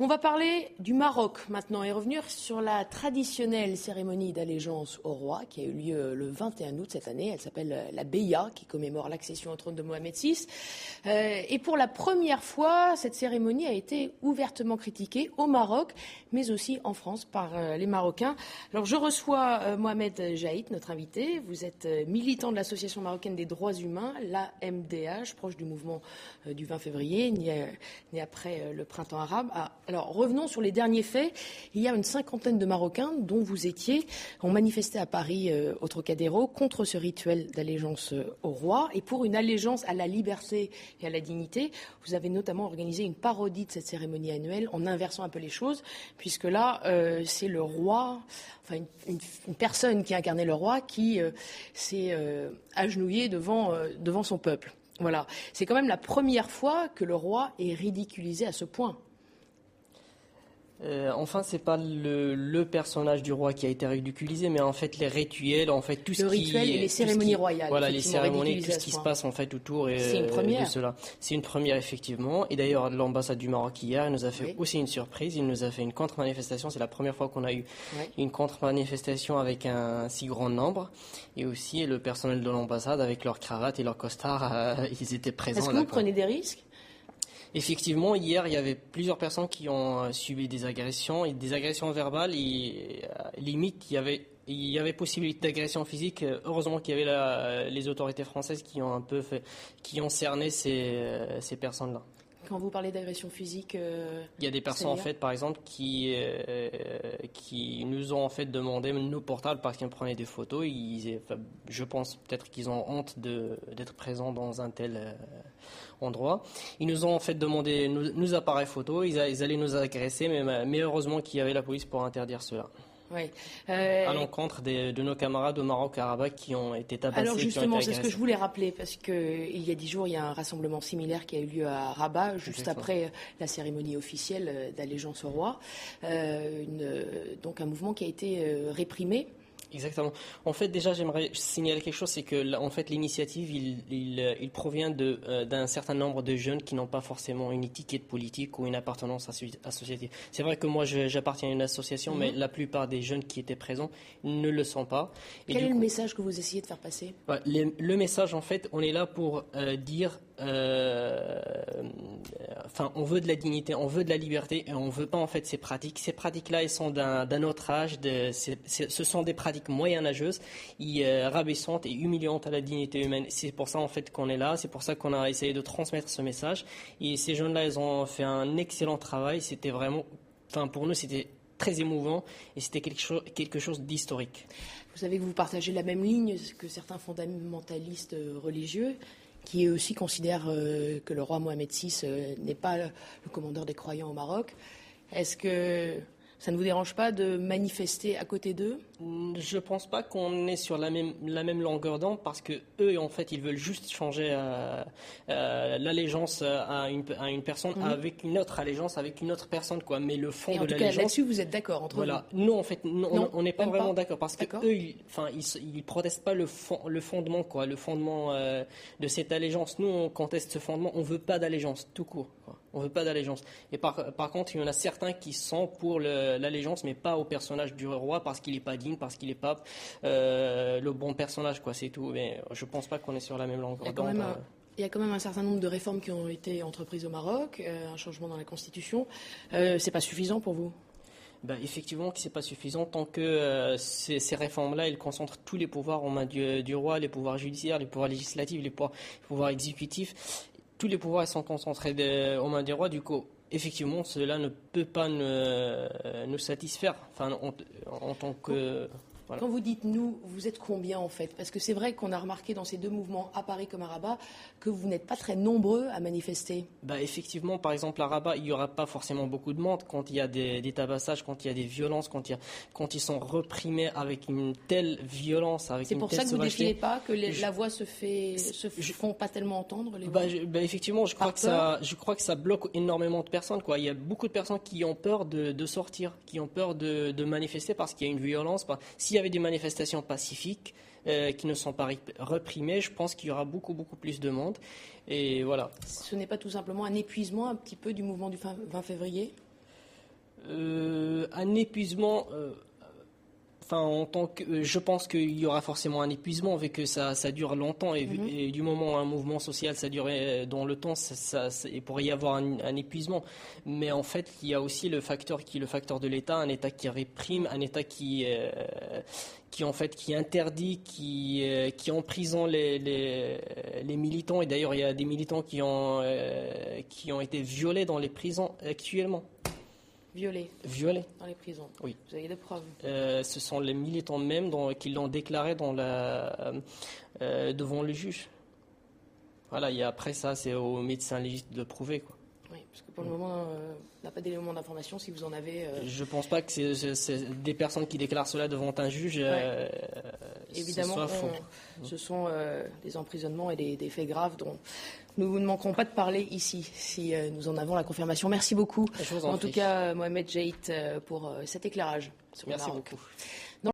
On va parler du Maroc maintenant et revenir sur la traditionnelle cérémonie d'allégeance au roi qui a eu lieu le 21 août cette année. Elle s'appelle la Beya, qui commémore l'accession au trône de Mohamed VI. Et pour la première fois, cette cérémonie a été ouvertement critiquée au Maroc, mais aussi en France par les Marocains. Alors je reçois Mohamed Jaïd, notre invité. Vous êtes militant de l'Association marocaine des droits humains, l'AMDH, proche du mouvement du 20 février, né après le printemps arabe. Alors, revenons sur les derniers faits. Il y a une cinquantaine de Marocains, dont vous étiez, ont manifesté à Paris, au Trocadéro, contre ce rituel d'allégeance au roi et pour une allégeance à la liberté et à la dignité. Vous avez notamment organisé une parodie de cette cérémonie annuelle en inversant un peu les choses, puisque là, c'est le roi, enfin une personne qui incarnait le roi, qui s'est agenouillé devant son peuple. Voilà. C'est quand même la première fois que le roi est ridiculisé à ce point. Enfin, c'est pas le personnage du roi qui a été ridiculisé, mais en fait les rituels, en fait tout ce qui... Le rituel et les cérémonies royales. Voilà, les cérémonies, tout ce qui se passe en fait autour de cela. C'est une première, effectivement. Et d'ailleurs, l'ambassade du Maroc hier nous a fait aussi une surprise. Il nous a fait une contre-manifestation. C'est la première fois qu'on a eu une contre-manifestation avec un si grand nombre. Et aussi le personnel de l'ambassade avec leurs cravates et leurs costards, ils étaient présents. Est-ce que vous prenez des risques ? Effectivement, hier, il y avait plusieurs personnes qui ont subi des agressions verbales et limite, il y avait possibilité d'agression physique. Heureusement qu'il y avait les autorités françaises qui ont cerné ces personnes-là. Quand vous parlez d'agression physique, il y a des personnes en fait, par exemple, qui nous ont en fait demandé nos portables parce qu'ils prenaient des photos. Je pense peut-être qu'ils ont honte d'être présents dans un tel endroit. Ils nous ont en fait demandé nos appareils photos. Ils allaient nous agresser, mais heureusement qu'il y avait la police pour interdire cela. Oui. À l'encontre de nos camarades au Maroc à Rabat qui ont été tabassés. Alors justement, c'est ce que je voulais rappeler, parce qu'il y a 10 jours, il y a un rassemblement similaire qui a eu lieu à Rabat, juste après la cérémonie officielle d'allégeance au roi. Donc un mouvement qui a été réprimé. Exactement. En fait, déjà, j'aimerais signaler quelque chose, c'est que en fait, l'initiative, il provient d'un certain nombre de jeunes qui n'ont pas forcément une étiquette politique ou une appartenance associative. C'est vrai que moi, j'appartiens à une association, mais la plupart des jeunes qui étaient présents ne le sont pas. Et quel est le message que vous essayez de faire passer ? Le message, en fait, on est là pour dire... on veut de la dignité, on veut de la liberté et on veut pas en fait ces pratiques. Ces pratiques-là, elles sont d'un autre âge. Ce sont des pratiques moyenâgeuses, rabaissantes et humiliantes à la dignité humaine. C'est pour ça en fait qu'on est là. C'est pour ça qu'on a essayé de transmettre ce message. Et ces jeunes-là, ils ont fait un excellent travail. C'était vraiment, pour nous, c'était très émouvant et c'était quelque chose d'historique. Vous savez que vous partagez la même ligne que certains fondamentalistes religieux, qui aussi considèrent que le roi Mohamed VI n'est pas le commandeur des croyants au Maroc. Est-ce que ça ne vous dérange pas de manifester à côté d'eux ? Je ne pense pas qu'on est sur la même longueur d'onde parce que eux, en fait, ils veulent juste changer l'allégeance à une personne avec une autre allégeance avec une autre personne, quoi. Mais le fond de l'allégeance. En tout cas, là-dessus, vous êtes d'accord entre vous ? Nous, en fait, on n'est pas vraiment d'accord parce que eux, ils protestent pas le fondement, quoi, le fondement de cette allégeance. Nous, on conteste ce fondement. On veut pas d'allégeance, tout court, quoi. On veut pas d'allégeance. Et par contre, il y en a certains qui sont pour l'allégeance, mais pas au personnage du roi parce qu'il est pas digne, parce qu'il est pas le bon personnage, quoi. C'est tout. Mais je pense pas qu'on est sur la même longueur d'onde. Il y a quand même un certain nombre de réformes qui ont été entreprises au Maroc, un changement dans la Constitution. C'est pas suffisant pour vous ? Effectivement que c'est pas suffisant tant que ces réformes-là, elles concentrent tous les pouvoirs en main du roi, les pouvoirs judiciaires, les pouvoirs législatifs, les pouvoirs exécutifs. Tous les pouvoirs sont concentrés aux mains du roi. Du coup, effectivement, cela ne peut pas nous satisfaire. En tant que... Voilà. Quand vous dites nous, vous êtes combien en fait ? Parce que c'est vrai qu'on a remarqué dans ces deux mouvements, à Paris comme à Rabat, que vous n'êtes pas très nombreux à manifester. Effectivement, par exemple à Rabat, il n'y aura pas forcément beaucoup de monde quand il y a des tabassages, quand il y a des violences, quand ils sont reprimés avec une telle violence, avec une telle sauvagité. C'est pour ça que vous ne défilez pas, que la voix se font pas tellement entendre les voix. Effectivement, je crois que ça bloque énormément de personnes, quoi. Il y a beaucoup de personnes qui ont peur de sortir, qui ont peur de manifester parce qu'il y a une violence. S'il y avait des manifestations pacifiques qui ne sont pas reprimées, je pense qu'il y aura beaucoup, beaucoup plus de monde. Et voilà. Ce n'est pas tout simplement un épuisement un petit peu du mouvement du 20 février ? Un épuisement. Je pense qu'il y aura forcément un épuisement vu que ça dure longtemps et du moment où un mouvement social ça dure dans le temps, il pourrait y avoir un épuisement. Mais en fait, il y a aussi le facteur qui est le facteur de l'État, un État qui réprime, un État qui interdit, qui emprisonne les militants. Et d'ailleurs, il y a des militants qui ont été violés dans les prisons actuellement. Violés Violés dans les prisons. Oui. Vous avez des preuves? Ce sont les militants même qui l'ont déclaré devant le juge. Voilà, et après ça, c'est aux médecins légistes de prouver, quoi. Oui, parce que pour le moment, on n'a pas d'éléments d'information. Si vous en avez... Je ne pense pas que c'est des personnes qui déclarent cela devant un juge. Évidemment, ce sont des emprisonnements et des faits graves dont nous ne manquerons pas de parler ici, si nous en avons la confirmation. Merci beaucoup, en tout cas, Mohamed Jahit, pour cet éclairage sur le Maroc. Merci beaucoup.